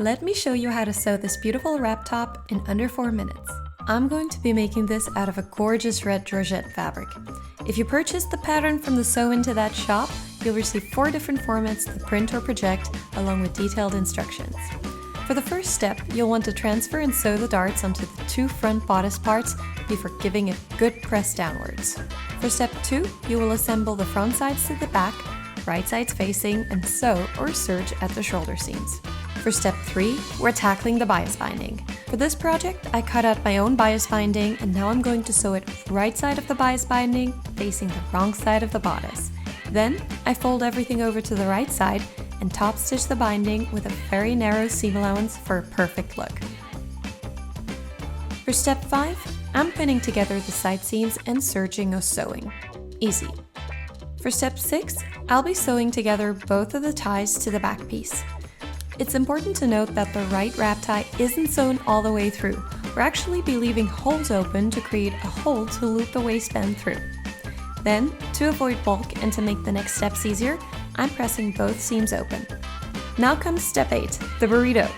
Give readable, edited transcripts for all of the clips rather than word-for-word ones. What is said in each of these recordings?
Let me show you how to sew this beautiful wrap top in under 4 minutes. I'm going to be making this out of a gorgeous red georgette fabric. If you purchase the pattern from the Sew Into That shop, you'll receive 4 different formats to print or project, along with detailed instructions. For the first step, you'll want to transfer and sew the darts onto the 2 front bodice parts before giving a good press downwards. For step 2, you will assemble the front sides to the back, right sides facing, and sew or serge at the shoulder seams. For step 3, we're tackling the bias binding. For this project, I cut out my own bias binding, and now I'm going to sew it right side of the bias binding, facing the wrong side of the bodice. Then, I fold everything over to the right side and top stitch the binding with a very narrow seam allowance for a perfect look. For step 5, I'm pinning together the side seams and serging or sewing. Easy. For step 6, I'll be sewing together both of the ties to the back piece. It's important to note that the right wrap tie isn't sewn all the way through. We'll actually be leaving holes open to create a hole to loop the waistband through. Then, to avoid bulk and to make the next steps easier, I'm pressing both seams open. Now comes step 8, the burrito.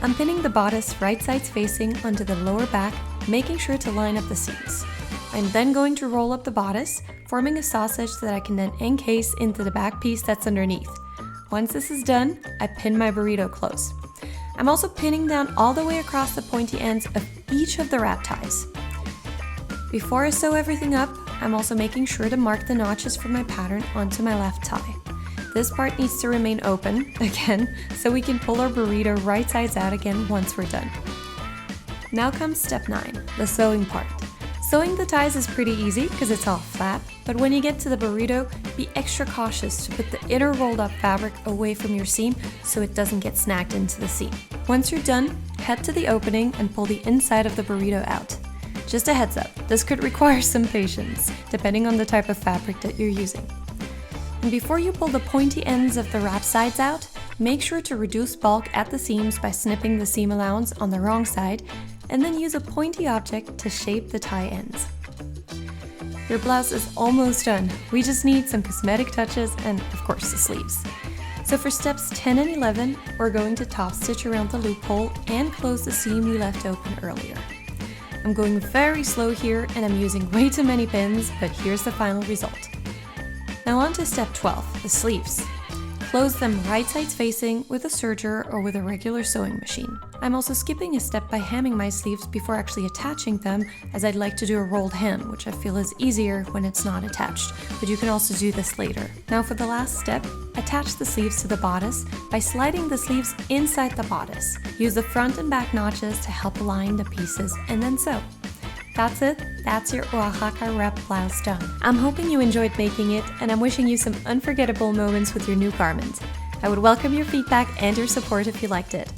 I'm pinning the bodice right sides facing onto the lower back, making sure to line up the seams. I'm then going to roll up the bodice, forming a sausage that I can then encase into the back piece that's underneath. Once this is done, I pin my burrito close. I'm also pinning down all the way across the pointy ends of each of the wrap ties. Before I sew everything up, I'm also making sure to mark the notches for my pattern onto my left tie. This part needs to remain open, again, so we can pull our burrito right sides out again once we're done. Now comes step 9, the sewing part. Sewing the ties is pretty easy because it's all flat, but when you get to the burrito, be extra cautious to put the inner rolled up fabric away from your seam so it doesn't get snagged into the seam. Once you're done, head to the opening and pull the inside of the burrito out. Just a heads up, this could require some patience, depending on the type of fabric that you're using. And before you pull the pointy ends of the wrap sides out, make sure to reduce bulk at the seams by snipping the seam allowance on the wrong side, and then use a pointy object to shape the tie ends. Your blouse is almost done. We just need some cosmetic touches and, of course, the sleeves. So for steps 10 and 11, we're going to top stitch around the loophole and close the seam we left open earlier. I'm going very slow here and I'm using way too many pins, but here's the final result. Now on to step 12, the sleeves. Close them right sides facing with a serger or with a regular sewing machine. I'm also skipping a step by hemming my sleeves before actually attaching them, as I'd like to do a rolled hem, which I feel is easier when it's not attached, but you can also do this later. Now for the last step, attach the sleeves to the bodice by sliding the sleeves inside the bodice. Use the front and back notches to help align the pieces and then sew. That's it, that's your Oaxaca wrap blouse done. I'm hoping you enjoyed making it, and I'm wishing you some unforgettable moments with your new garment. I would welcome your feedback and your support if you liked it.